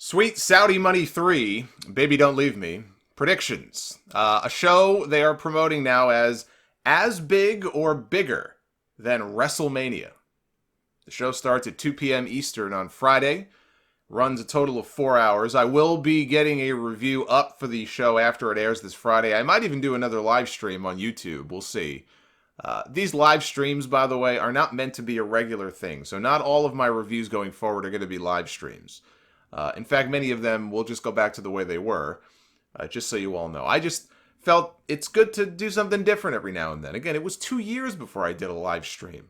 Sweet Saudi Money 3, Baby Don't Leave Me, predictions. A show they are promoting now as big or bigger than WrestleMania. The show starts at 2 p.m. Eastern on Friday, runs a total of 4 hours. I will be getting a review up for the show after it airs this Friday. I might even do another live stream on YouTube. We'll see. These live streams, by the way, are not meant to be a regular thing, so not all of my reviews going forward are going to be live streams. In fact, many of them will just go back to the way they were, just so you all know. I just felt it's good to do something different every now and then. Again, it was 2 years before I did a live stream.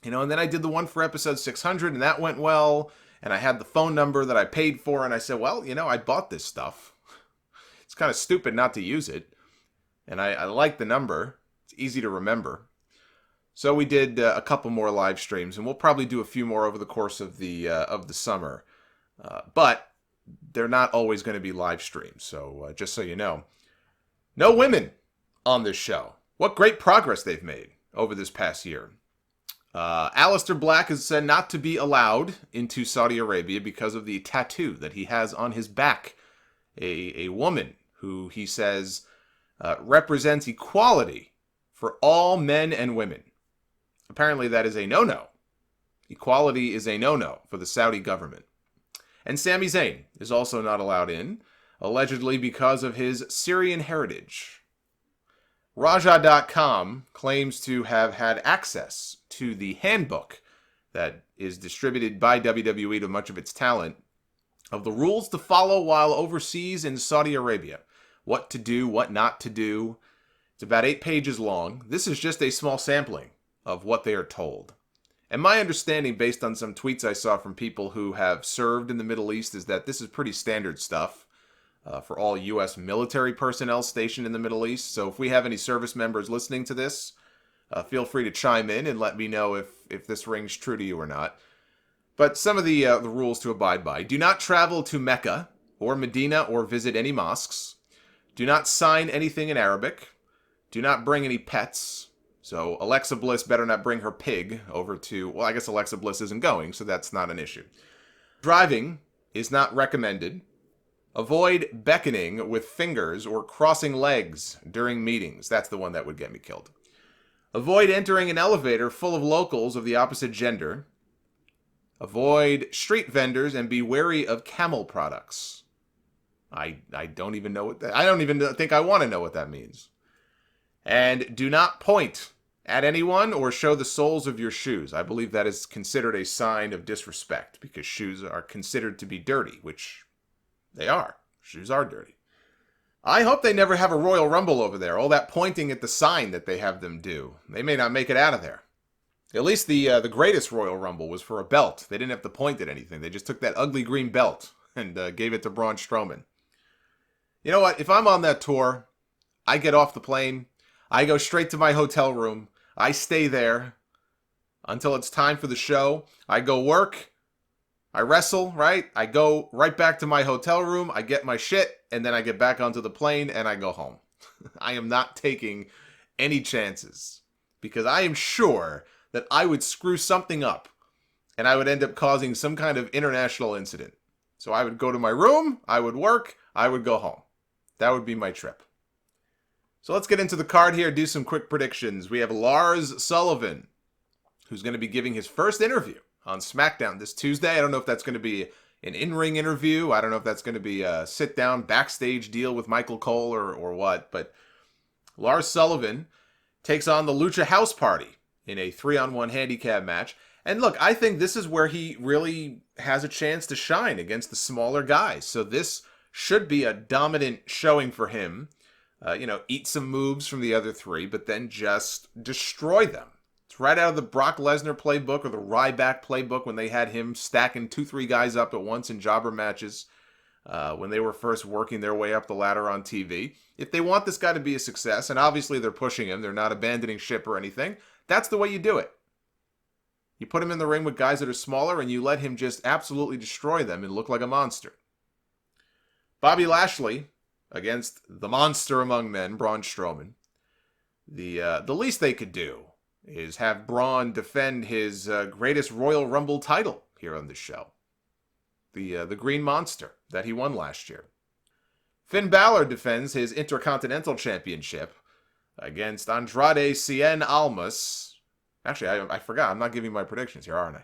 And then I did the one for episode 600, and that went well, and I had the phone number that I paid for, and I said, well, I bought this stuff. It's kind of stupid not to use it, and I like the number. It's easy to remember. So we did a couple more live streams, and we'll probably do a few more over the course of the summer. But they're not always going to be live streams, so just so you know. No women on this show. What great progress they've made over this past year. Aleister Black is said not to be allowed into Saudi Arabia because of the tattoo that he has on his back. A woman who he says represents equality for all men and women. Apparently that is a no-no. Equality is a no-no for the Saudi government. And Sami Zayn is also not allowed in, allegedly because of his Syrian heritage. Raja.com claims to have had access to the handbook that is distributed by WWE to much of its talent of the rules to follow while overseas in Saudi Arabia. What to do, what not to do. It's about 8 pages long. This is just a small sampling of what they are told. And my understanding, based on some tweets I saw from people who have served in the Middle East, is that this is pretty standard stuff for all U.S. military personnel stationed in the Middle East. So if we have any service members listening to this, feel free to chime in and let me know if this rings true to you or not. But some of the rules to abide by. Do not travel to Mecca or Medina or visit any mosques. Do not sign anything in Arabic. Do not bring any pets. So Alexa Bliss better not bring her pig over to... Well, I guess Alexa Bliss isn't going, so that's not an issue. Driving is not recommended. Avoid beckoning with fingers or crossing legs during meetings. That's the one that would get me killed. Avoid entering an elevator full of locals of the opposite gender. Avoid street vendors and be wary of camel products. I don't even know what that... I don't even think I want to know what that means. And do not point at anyone or show the soles of your shoes. I believe that is considered a sign of disrespect because shoes are considered to be dirty, which they are. Shoes are dirty. I hope they never have a Royal Rumble over there. All that pointing at the sign that they have them do. They may not make it out of there. At least the greatest Royal Rumble was for a belt. They didn't have to point at anything. They just took that ugly green belt and gave it to Braun Strowman. You know what? If I'm on that tour, I get off the plane, I go straight to my hotel room. I stay there until it's time for the show. I go work. I wrestle, right? I go right back to my hotel room. I get my shit, and then I get back onto the plane, and I go home. I am not taking any chances because I am sure that I would screw something up, and I would end up causing some kind of international incident. So I would go to my room, I would work, I would go home. That would be my trip. So let's get into the card here, do some quick predictions. We have Lars Sullivan, who's going to be giving his first interview on SmackDown this Tuesday. I don't know if that's going to be an in-ring interview. I don't know if that's going to be a sit-down backstage deal with Michael Cole or what. But Lars Sullivan takes on the Lucha House Party in a 3-on-1 handicap match. And look, I think this is where he really has a chance to shine against the smaller guys. So this should be a dominant showing for him. Eat some moves from the other three, but then just destroy them. It's right out of the Brock Lesnar playbook or the Ryback playbook when they had him stacking 2-3 guys up at once in jobber matches when they were first working their way up the ladder on TV. If they want this guy to be a success, and obviously they're pushing him, they're not abandoning ship or anything, that's the way you do it. You put him in the ring with guys that are smaller and you let him just absolutely destroy them and look like a monster. Bobby Lashley against the monster among men, Braun Strowman. The least they could do is have Braun defend his greatest Royal Rumble title here on this show. the Green Monster that he won last year. Finn Balor defends his Intercontinental Championship against Andrade Cien Almas. Actually, I forgot. I'm not giving my predictions here, aren't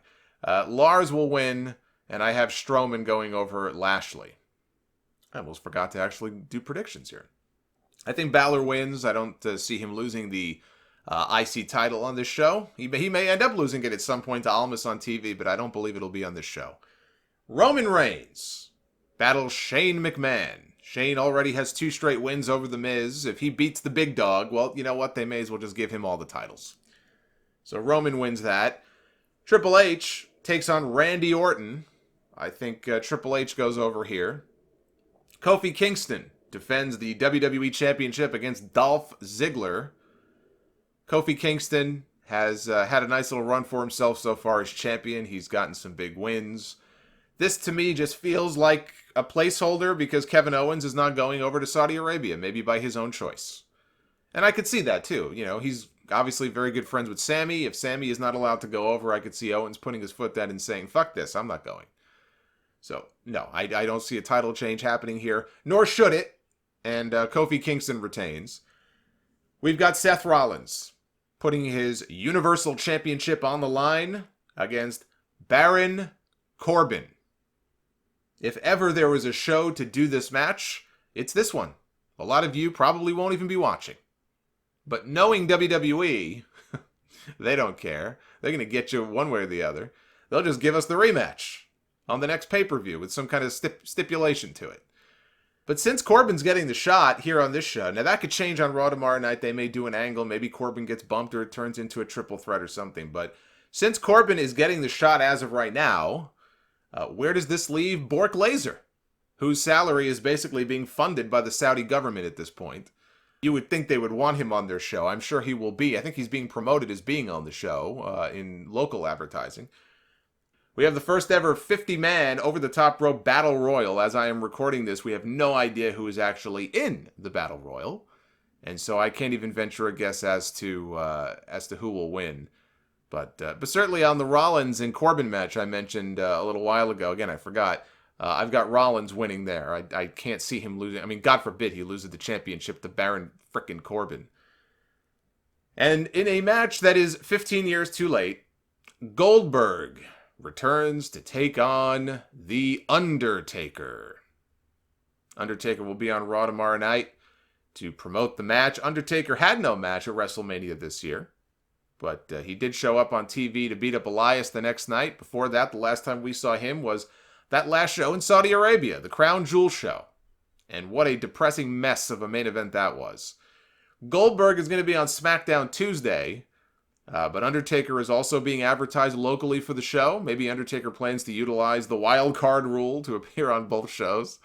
I? Lars will win, and I have Strowman going over Lashley. I almost forgot to actually do predictions here. I think Balor wins. I don't see him losing the IC title on this show. He may end up losing it at some point to Almas on TV, but I don't believe it'll be on this show. Roman Reigns battles Shane McMahon. Shane already has 2 straight wins over The Miz. If he beats the big dog, well, you know what? They may as well just give him all the titles. So Roman wins that. Triple H takes on Randy Orton. I think Triple H goes over here. Kofi Kingston defends the WWE Championship against Dolph Ziggler. Kofi Kingston has had a nice little run for himself so far as champion. He's gotten some big wins. This, to me, just feels like a placeholder because Kevin Owens is not going over to Saudi Arabia, maybe by his own choice. And I could see that, too. You know, he's obviously very good friends with Sammy. If Sammy is not allowed to go over, I could see Owens putting his foot down and saying, fuck this, I'm not going. So, no, I don't see a title change happening here, nor should it. And Kofi Kingston retains. We've got Seth Rollins putting his Universal Championship on the line against Baron Corbin. If ever there was a show to do this match, it's this one. A lot of you probably won't even be watching. But knowing WWE, they don't care. They're going to get you one way or the other. They'll just give us the rematch on the next pay-per-view with some kind of stipulation to it. But since Corbin's getting the shot here on this show, now that could change on Raw tomorrow night. They may do an angle. Maybe Corbin gets bumped or it turns into a triple threat or something. But since Corbin is getting the shot as of right now, where does this leave Bork Laser, whose salary is basically being funded by the Saudi government at this point? You would think they would want him on their show. I'm sure he will be. I think he's being promoted as being on the show in local advertising. We have the first ever 50-man over-the-top rope battle royal. As I am recording this, we have no idea who is actually in the battle royal, and so I can't even venture a guess as to who will win. But certainly on the Rollins and Corbin match I mentioned a little while ago, again I forgot. I've got Rollins winning there. I can't see him losing. I mean, God forbid he loses the championship to Baron frickin' Corbin. And in a match that is 15 years too late, Goldberg returns to take on The Undertaker. Undertaker will be on Raw tomorrow night to promote the match. Undertaker had no match at WrestleMania this year, but he did show up on TV to beat up Elias the next night. Before that, the last time we saw him was that last show in Saudi Arabia, the Crown Jewel show. And what a depressing mess of a main event that was. Goldberg is going to be on SmackDown Tuesday, but Undertaker is also being advertised locally for the show. Maybe Undertaker plans to utilize the wild card rule to appear on both shows.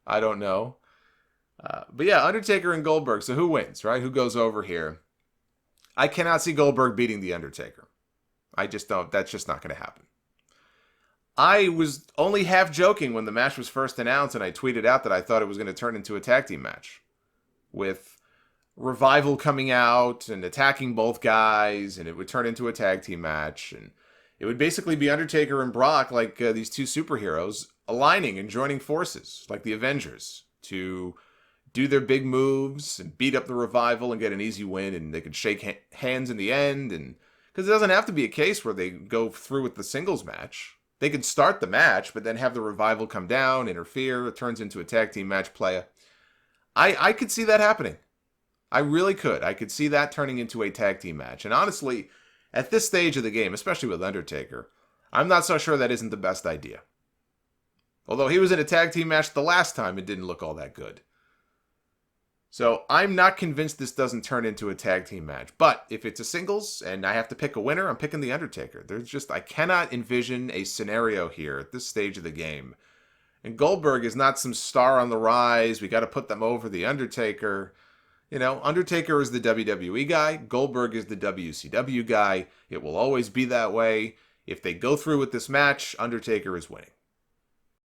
I don't know. But yeah, Undertaker and Goldberg. So who wins, right? Who goes over here? I cannot see Goldberg beating The Undertaker. I just don't. That's just not going to happen. I was only half joking when the match was first announced, and I tweeted out that I thought it was going to turn into a tag team match with Revival coming out and attacking both guys, and it would turn into a tag team match, and it would basically be Undertaker and Brock, like these two superheroes, aligning and joining forces, like the Avengers, to do their big moves and beat up the Revival and get an easy win, and they could shake hands in the end, and because it doesn't have to be a case where they go through with the singles match. They could start the match, but then have the Revival come down, interfere, it turns into a tag team match playa. I could see that happening. I really could. I could see that turning into a tag team match. And honestly, at this stage of the game, especially with Undertaker, I'm not so sure that isn't the best idea. Although he was in a tag team match the last time, it didn't look all that good. So I'm not convinced this doesn't turn into a tag team match. But if it's a singles and I have to pick a winner, I'm picking The Undertaker. I cannot envision a scenario here at this stage of the game. And Goldberg is not some star on the rise. We got to put them over The Undertaker. You know, Undertaker is the WWE guy. Goldberg is the WCW guy. It will always be that way. If they go through with this match, Undertaker is winning.